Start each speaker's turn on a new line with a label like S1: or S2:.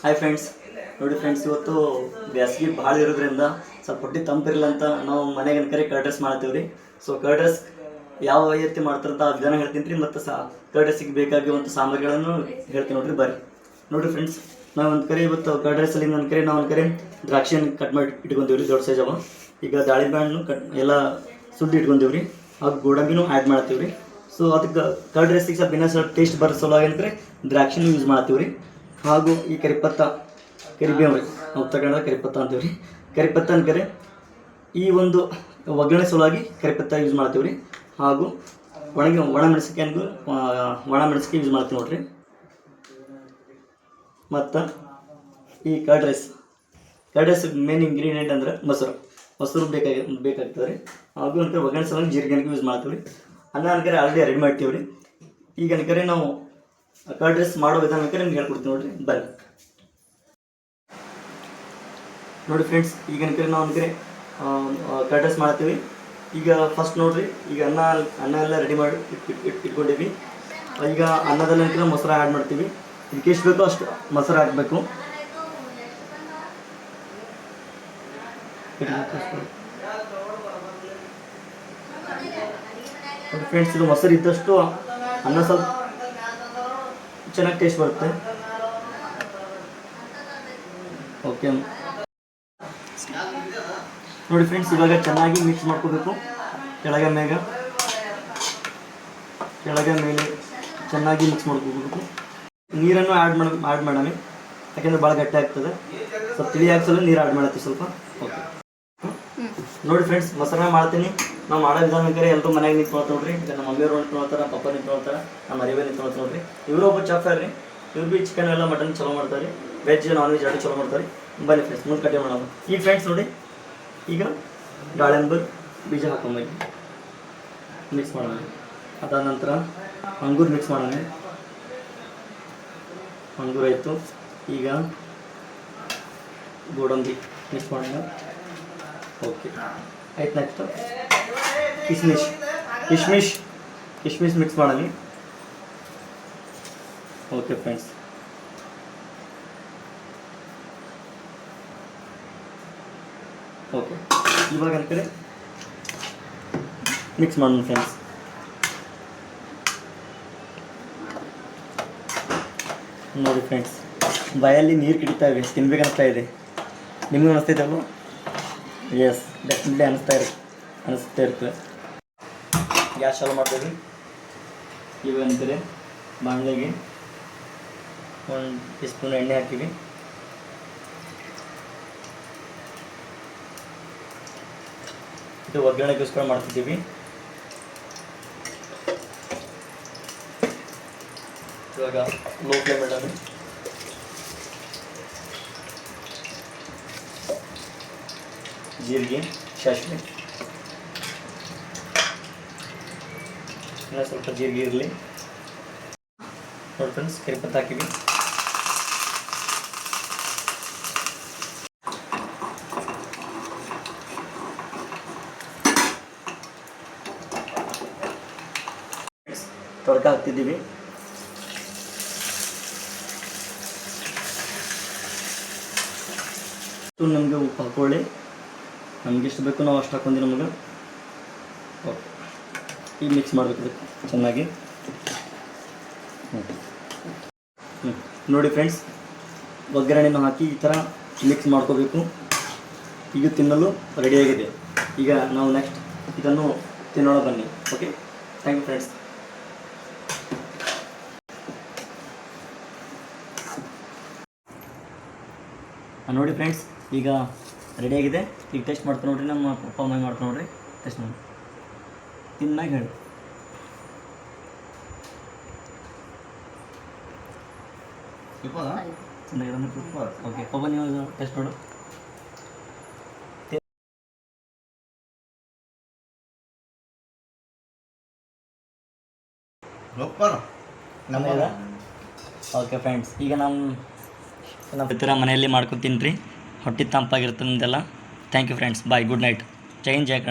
S1: Hi friends, ನೋಡಿ friends, ಇವತ್ತು ಬೇಸಿಗೆ ಭಾಳ ಇರೋದ್ರಿಂದ ಸ್ವಲ್ಪ ಹೊಟ್ಟೆ ತಂಪಿರಲ್ಲ ಅಂತ ನಾವು ಮನೆಗೆ ಕರೆ ಕರ್ಡ್ ರೈಸ್ ಮಾಡ್ತೀವಿ ರೀ. ಸೊ ಕರ್ಡ್ ರೈಸ್ ಯಾವ ರೀತಿ ಮಾಡ್ತಾರಂತ ಆ ವಿಧಾನ ಹೇಳ್ತೀನಿ ರೀ, ಮತ್ತು ಕರ್ಡ್ ರೈಸಿಗೆ ಬೇಕಾಗಿರುವಂಥ ಸಾಮಗ್ರಿಗಳನ್ನು ಹೇಳ್ತೀನಿ ನೋಡ್ರಿ. ಬರ್ರಿ ನೋಡಿರಿ ಫ್ರೆಂಡ್ಸ್, ನಾವು ಒಂದು ಕರೆ ಇವತ್ತು ಕರ್ಡ್ ರೈಸಲ್ಲಿ ನಾವು ಒಂದು ಕರೆ ದ್ರಾಕ್ಷಿಯನ್ನು ಕಟ್ ಮಾಡಿ ಇಟ್ಕೊಂತೀವಿ ರೀ, ದೊಡ್ಡ ಸೈಜ್ ಅವ. ಈಗ ದಾಳಿಂಬೆ ಹಣ್ಣು ಎಲ್ಲ ಸುದ್ದು ಇಟ್ಕೊಂತೀವಿ ರೀ, ಹಾಗೂ ಗೋಡಂಬಿನೂ ಆ್ಯಡ್ ಮಾಡ್ತೀವಿ ರೀ. ಸೊ ಅದಕ್ಕೆ ಕರ್ಡ್ ರೈಸಿಗೆ ಸ್ವಲ್ಪ ಇನ್ನೂ ಸ್ವಲ್ಪ ಟೇಸ್ಟ್ ಬರೋ ಸಲುವಾಗಿ ಅಂದರೆ ದ್ರಾಕ್ಷಿನೂ ಯೂಸ್ ಮಾಡ್ತೀವಿ ರೀ. ಹಾಗೂ ಈ ಕರಿಪತ್ತ ಕರಿಬೇವು ರೀ, ನಾವು ತಗೊಂಡ್ರೆ ಕರಿಪತ್ತ ಅಂತೀವಿ ರೀ. ಕರಿಪತ್ತ ಅನ್ಕರೆ ಈ ಒಂದು ಒಗ್ಗರಣೆ ಸಲುವಾಗಿ ಕರಿಪತ್ತ ಯೂಸ್ ಮಾಡ್ತೀವಿ ರೀ. ಹಾಗೂ ಒಣ ಮೆಣಸಿನ್ಕಾಯಿ ಯೂಸ್ ಮಾಡ್ತೀವಿ ನೋಡ್ರಿ. ಮತ್ತು ಈ ಕರ್ಡ್ ರೈಸ್ ಮೇನ್ ಇಂಗ್ರೀಡಿಯೆಂಟ್ ಅಂದ್ರೆ ಮೊಸರು ಬೇಕಾಗ್ತದೆ ರೀ. ಹಾಗೂ ಅನ್ಕರೆ ಒಗ್ಗರಣೆ ಸಲುವಾಗಿ ಜೀರಿಗೆ ಯೂಸ್ ಮಾಡ್ತೀವಿ ರೀ. ಅನ್ನ ಅನ್ಕರೆ ಆಲ್ರೆಡಿ ರೆಡಿ ಮಾಡ್ತೀವಿ ರೀ. ಈಗ ಅನ್ಕರೆ ನಾವು ಕರ್ಡ್ ರೈಸ್ ಮಾಡೋ ವಿಧಾನ ನಿಮ್ಗೆ ಹೇಳ್ಕೊಡ್ತೀವಿ ನೋಡ್ರಿ. ಬನ್ನಿ ನೋಡಿ ಫ್ರೆಂಡ್ಸ್, ಈಗ ಅನ್ಕರೆ ನಾವು ಅನ್ಕರೆ ಕರ್ಡ್ ರೈಸ್ ಮಾಡ್ತೀವಿ. ಈಗ ಫಸ್ಟ್ ನೋಡ್ರಿ, ಈಗ ಅನ್ನ ಎಲ್ಲ ರೆಡಿ ಮಾಡಿ ಇಟ್ಕೊಂಡಿವಿ. ಈಗ ಅನ್ನದಲ್ಲಿ ಅನ್ಕರೆ ಮೊಸರು ಆ್ಯಡ್ ಮಾಡ್ತೀವಿ. ಇದಕ್ಕೆ ಎಷ್ಟು ಬೇಕೋ ಅಷ್ಟು ಮೊಸರು ಹಾಕಬೇಕು. ನೋಡಿ ಫ್ರೆಂಡ್ಸ್, ಇದು ಮೊಸರು ಇದ್ದಷ್ಟು ಅನ್ನ ಸ್ವಲ್ಪ ಚೆನ್ನಾಗಿ ಟೇಸ್ಟ್ ಬರುತ್ತೆ. ಓಕೆ ನೋಡಿ ಫ್ರೆಂಡ್ಸ್, ಇವಾಗ ಚೆನ್ನಾಗಿ ಮಿಕ್ಸ್ ಮಾಡ್ಕೋಬೇಕು. ಕೆಳಗೆ ಮೇಲೆ ಚೆನ್ನಾಗಿ ಮಿಕ್ಸ್ ಮಾಡ್ಕೋಬೇಕು. ನೀರನ್ನು ಆ್ಯಡ್ ಮಾಡೋಣ, ಯಾಕೆಂದರೆ ಭಾಳ ಗಟ್ಟಿ ಆಗ್ತದೆ. ಸ್ವಲ್ಪ ತಿಳಿ ಹಾಕ್ಸಲು ನೀರು ಆ್ಯಡ್ ಮಾಡತ್ತೀವಿ ಸ್ವಲ್ಪ. ಓಕೆ ನೋಡಿ ಫ್ರೆಂಡ್ಸ್, ಮೊಸರನ್ನ ಮಾಡ್ತೀನಿ. ನಾವು ಮಾಡೋ ವಿಧಾನಕ್ಕೆ ಎಲ್ಲರೂ ಮನೆಯಾಗ ನಿಂತ್ಕೊಳ್ತಾ ನೋಡ್ರಿ. ಈಗ ನಮ್ಮ ಮಮ್ಮಿಯವರು ನಿಂತ್ಕೊಳ್ತಾರೆ, ಪಪ್ಪ ನಿಂತ್ಕೊಳ್ತಾರೆ, ನಮ್ಮ ಮರಿವೆ ನಿಂತ್ಕೊಳ್ತಾ ನೋಡ್ರಿ. ಇವರು ಒಬ್ಬ ಚೆಫ್ ರೀ. ಇವ್ರು ಭೀ ಚಿಕನ್ ಎಲ್ಲ ಮಟನ್ ಚಲೋ ಮಾಡ್ತಾರೆ, ವೆಜ್ ನಾನ್ ವೆಜ್ ಎರಡು ಚಲೋ ಮಾಡ್ತಾರೆ. ಬನ್ನಿ ಫ್ರೆಂಡ್ಸ್, ಮುಂದೆ ಕಟ್ಟೆ ಮಾಡೋದು. ಈ ಫ್ರೆಂಡ್ಸ್ ನೋಡಿ, ಈಗ ದಾಳಿಂಬೆ ಬೀಜ ಹಾಕೊಂಬಿ ಮಿಕ್ಸ್ ಮಾಡೋಣ. ಅದಾದ ನಂತರ ಅಂಗೂರು ಮಿಕ್ಸ್ ಮಾಡೋಣ. ಅಂಗೂರು ಆಯಿತು. ಈಗ ಗೋಡಂಬಿ ಮಿಕ್ಸ್ ಮಾಡೋಣ. ಓಕೆ ಆಯ್ತು. ನೆಕ್ಸ್ಟು ಕಿಶ್ಮಿಶ್ ಮಿಕ್ಸ್ ಮಾಡೋಣ. ಓಕೆ ಫ್ರೆಂಡ್ಸ್, ಓಕೆ ಇವಾಗ ಅನ್ಕಡೆ ಮಿಕ್ಸ್ ಮಾಡೋಣ ಫ್ರೆಂಡ್ಸ್. ನೋಡಿ ಫ್ರೆಂಡ್ಸ್, ಬಾಯಲ್ಲಿ ನೀರು ಕಿಡಿತಾ ಇವೆ, ತಿನ್ಬೇಕನ್ನಿಸ್ತಾ ಇದೆ. ನಿಮಗೂ ಅನಿಸ್ತೈತೆ ಅಲ್ವ? ಎಸ್, ಡೆಫಿನೆಟ್ಲಿ ಅನಿಸ್ತಾ ಇರ್ತದೆ. ಗ್ಯಾಸ್ ಚಾಲು ಮಾಡ್ತೀವಿ. ಇವಾಗ ಅಂತಾರೆ ಬಾಣಲೆಗೆ 1 ಟೀ ಸ್ಪೂನ್ ಎಣ್ಣೆ ಹಾಕಿವಿ. ಇದು ಒಗ್ಗರಣೆಗೋಸ್ಕರ ಮಾಡ್ತಿದ್ದೀವಿ. ಇವಾಗ ಲೋ ಫ್ಲೇಮ್ ಇಡೋಣ. ಜೀರಿಗೆ, ಸಾಸಿವೆ, ಇನ್ನೂ ಸ್ವಲ್ಪ ಜೀರಿಗೆ ಇರಲಿ. ನೋಡಿ ಫ್ರೆಂಡ್ಸ್, ಕರಿಪತ್ತ ಹಾಕಿವಿ. ತಡಕ ಹಾಕ್ತಿದ್ದೀವಿ. ನಮಗೆ ಉಪ್ಪು ಹಾಕೊಳ್ಳಿ, ನಮ್ಗೆ ಎಷ್ಟು ಬೇಕು ನಾವು ಅಷ್ಟು ಹಾಕೊಂಡಿ ನಮಗೆ. ಓಕೆ, ಈಗ ಮಿಕ್ಸ್ ಮಾಡಬೇಕು ಚೆನ್ನಾಗಿ. ನೋಡಿ ಫ್ರೆಂಡ್ಸ್, ಒಗ್ಗರಣೆಯನ್ನು ಹಾಕಿ ಈ ಥರ ಮಿಕ್ಸ್ ಮಾಡ್ಕೋಬೇಕು. ಈಗ ತಿನ್ನಲು ರೆಡಿಯಾಗಿದೆ. ಈಗ ನಾವು ನೆಕ್ಸ್ಟ್ ಇದನ್ನು ತಿನ್ನೋಣ ಬನ್ನಿ. Okay, thank you friends. ನೋಡಿ ಫ್ರೆಂಡ್ಸ್, ಈಗ ರೆಡಿಯಾಗಿದೆ. ಈಗ ಟೇಸ್ಟ್ ಮಾಡ್ತಾ ನೋಡ್ರಿ. ನಮ್ಮ ಪಪ್ಪ ಅಮ್ಮ ಮಾಡ್ತಾ ನೋಡ್ರಿ. ಟೇಸ್ಟ್ ನೋಡಿ, ತಿನ್ನಾಗಿ ಹೇಳಿ. ಚೆನ್ನಾಗಿದೆ. ಓಕೆ ಪಪ್ಪ, ನೀವು ಟೇಸ್ಟ್ ನೋಡು. ಓಕೆ ಫ್ರೆಂಡ್ಸ್, ಈಗ ನಮ್ಮ ಥರ ಮನೆಯಲ್ಲಿ ಮಾಡ್ಕೊತೀನಿ ರೀ. ಹೊಟ್ಟೆ ತಂಪಾಗಿರ್ತದೆ. Thank you friends. Bye, good night. ಜೈ ಹಿಂದ್, ಜೈ ಕನ್ನಡ.